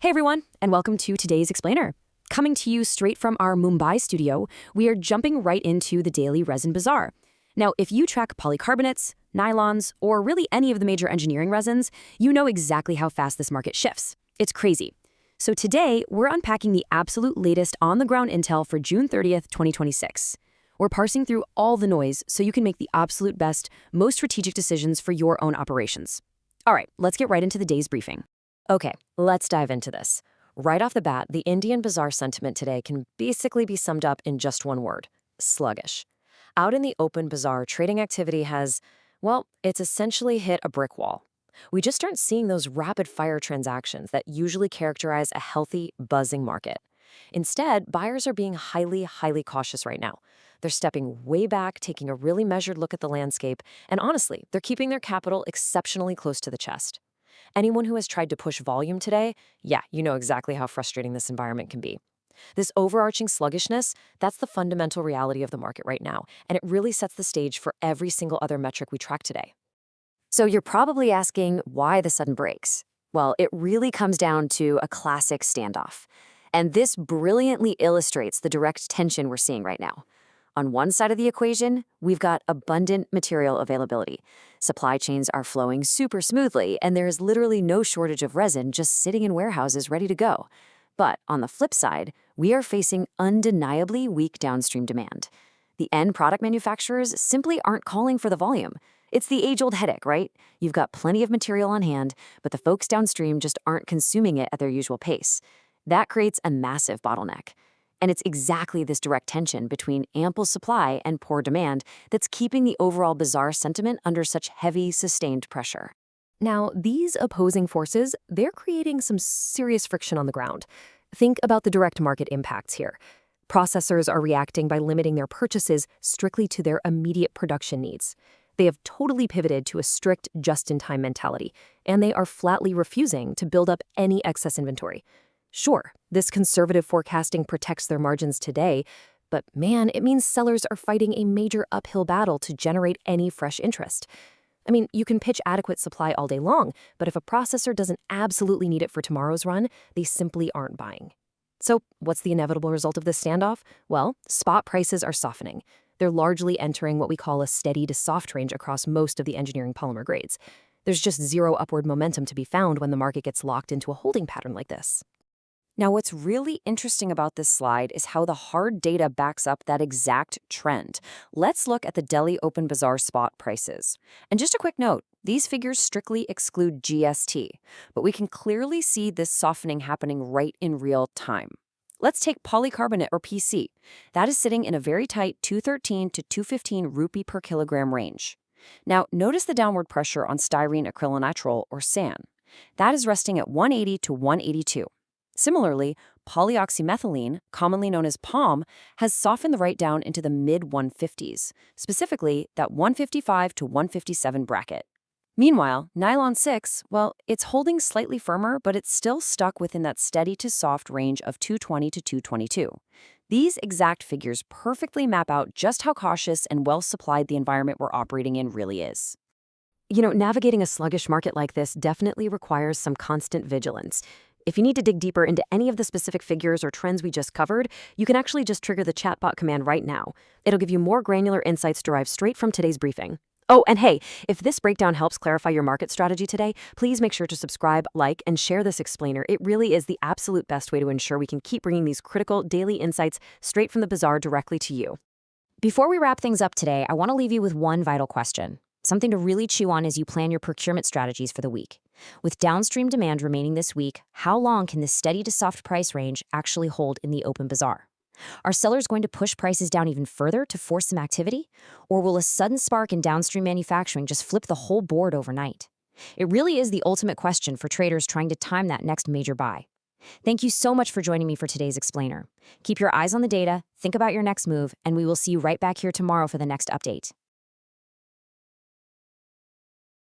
Hey everyone, and welcome to today's Explainer. Coming to you straight from our Mumbai studio, we are jumping right into the daily resin bazaar. Now, if you track polycarbonates, nylons, or really any of the major engineering resins, you know exactly how fast this market shifts. It's crazy. So today, we're unpacking the absolute latest on-the-ground intel for June 30th, 2026. We're parsing through all the noise so you can make the absolute best, most strategic decisions for your own operations. All right, let's get right into the day's briefing. Okay, let's dive into this. Right off the bat, the Indian bazaar sentiment today can basically be summed up in just one word: sluggish. Out in the open bazaar, trading activity has, well, it's essentially hit a brick wall. We just aren't seeing those rapid-fire transactions that usually characterize a healthy, buzzing market. Instead, buyers are being highly cautious right now. They're stepping way back, taking a really measured look at the landscape, and honestly, they're keeping their capital exceptionally close to the chest. Anyone who has tried to push volume today, yeah, you know exactly how frustrating this environment can be. This overarching sluggishness, that's the fundamental reality of the market right now, and it really sets the stage for every single other metric we track today. So you're probably asking why the sudden breaks. Well, it really comes down to a classic standoff. And this brilliantly illustrates the direct tension we're seeing right now. On one side of the equation, we've got abundant material availability. Supply chains are flowing super smoothly, and there is literally no shortage of resin just sitting in warehouses ready to go. But on the flip side, we are facing undeniably weak downstream demand. The end product manufacturers simply aren't calling for the volume. It's the age-old headache, right? You've got plenty of material on hand, but the folks downstream just aren't consuming it at their usual pace. That creates a massive bottleneck. And it's exactly this direct tension between ample supply and poor demand that's keeping the overall bazaar sentiment under such heavy, sustained pressure. Now, these opposing forces, they're creating some serious friction on the ground. Think about the direct market impacts here. Processors are reacting by limiting their purchases strictly to their immediate production needs. They have totally pivoted to a strict just-in-time mentality, and they are flatly refusing to build up any excess inventory. Sure, this conservative forecasting protects their margins today, but man, it means sellers are fighting a major uphill battle to generate any fresh interest. I mean, you can pitch adequate supply all day long, but if a processor doesn't absolutely need it for tomorrow's run, they simply aren't buying. So what's the inevitable result of this standoff? Well, spot prices are softening. They're largely entering what we call a steady to soft range across most of the engineering polymer grades. There's just zero upward momentum to be found when the market gets locked into a holding pattern like this. Now, what's really interesting about this slide is how the hard data backs up that exact trend. Let's look at the Delhi Open Bazaar spot prices. And just a quick note, these figures strictly exclude GST, but we can clearly see this softening happening right in real time. Let's take polycarbonate or PC. That is sitting in a very tight 213 to 215 rupee per kilogram range. Now, notice the downward pressure on styrene acrylonitrile or SAN. That is resting at 180 to 182. Similarly, polyoxymethylene, commonly known as POM, has softened right down into the mid-150s, specifically that 155 to 157 bracket. Meanwhile, nylon 6, well, it's holding slightly firmer, but it's still stuck within that steady to soft range of 220 to 222. These exact figures perfectly map out just how cautious and well-supplied the environment we're operating in really is. You know, navigating a sluggish market like this definitely requires some constant vigilance. If you need to dig deeper into any of the specific figures or trends we just covered, you can actually just trigger the chatbot command right now. It'll give you more granular insights derived straight from today's briefing. Oh, and hey, if this breakdown helps clarify your market strategy today, please make sure to subscribe, like, and share this explainer. It really is the absolute best way to ensure we can keep bringing these critical daily insights straight from the bazaar directly to you. Before we wrap things up today, I want to leave you with one vital question. Something to really chew on as you plan your procurement strategies for the week. With downstream demand remaining this weak, how long can this steady to soft price range actually hold in the open bazaar? Are sellers going to push prices down even further to force some activity? Or will a sudden spark in downstream manufacturing just flip the whole board overnight? It really is the ultimate question for traders trying to time that next major buy. Thank you so much for joining me for today's explainer. Keep your eyes on the data, think about your next move, and we will see you right back here tomorrow for the next update.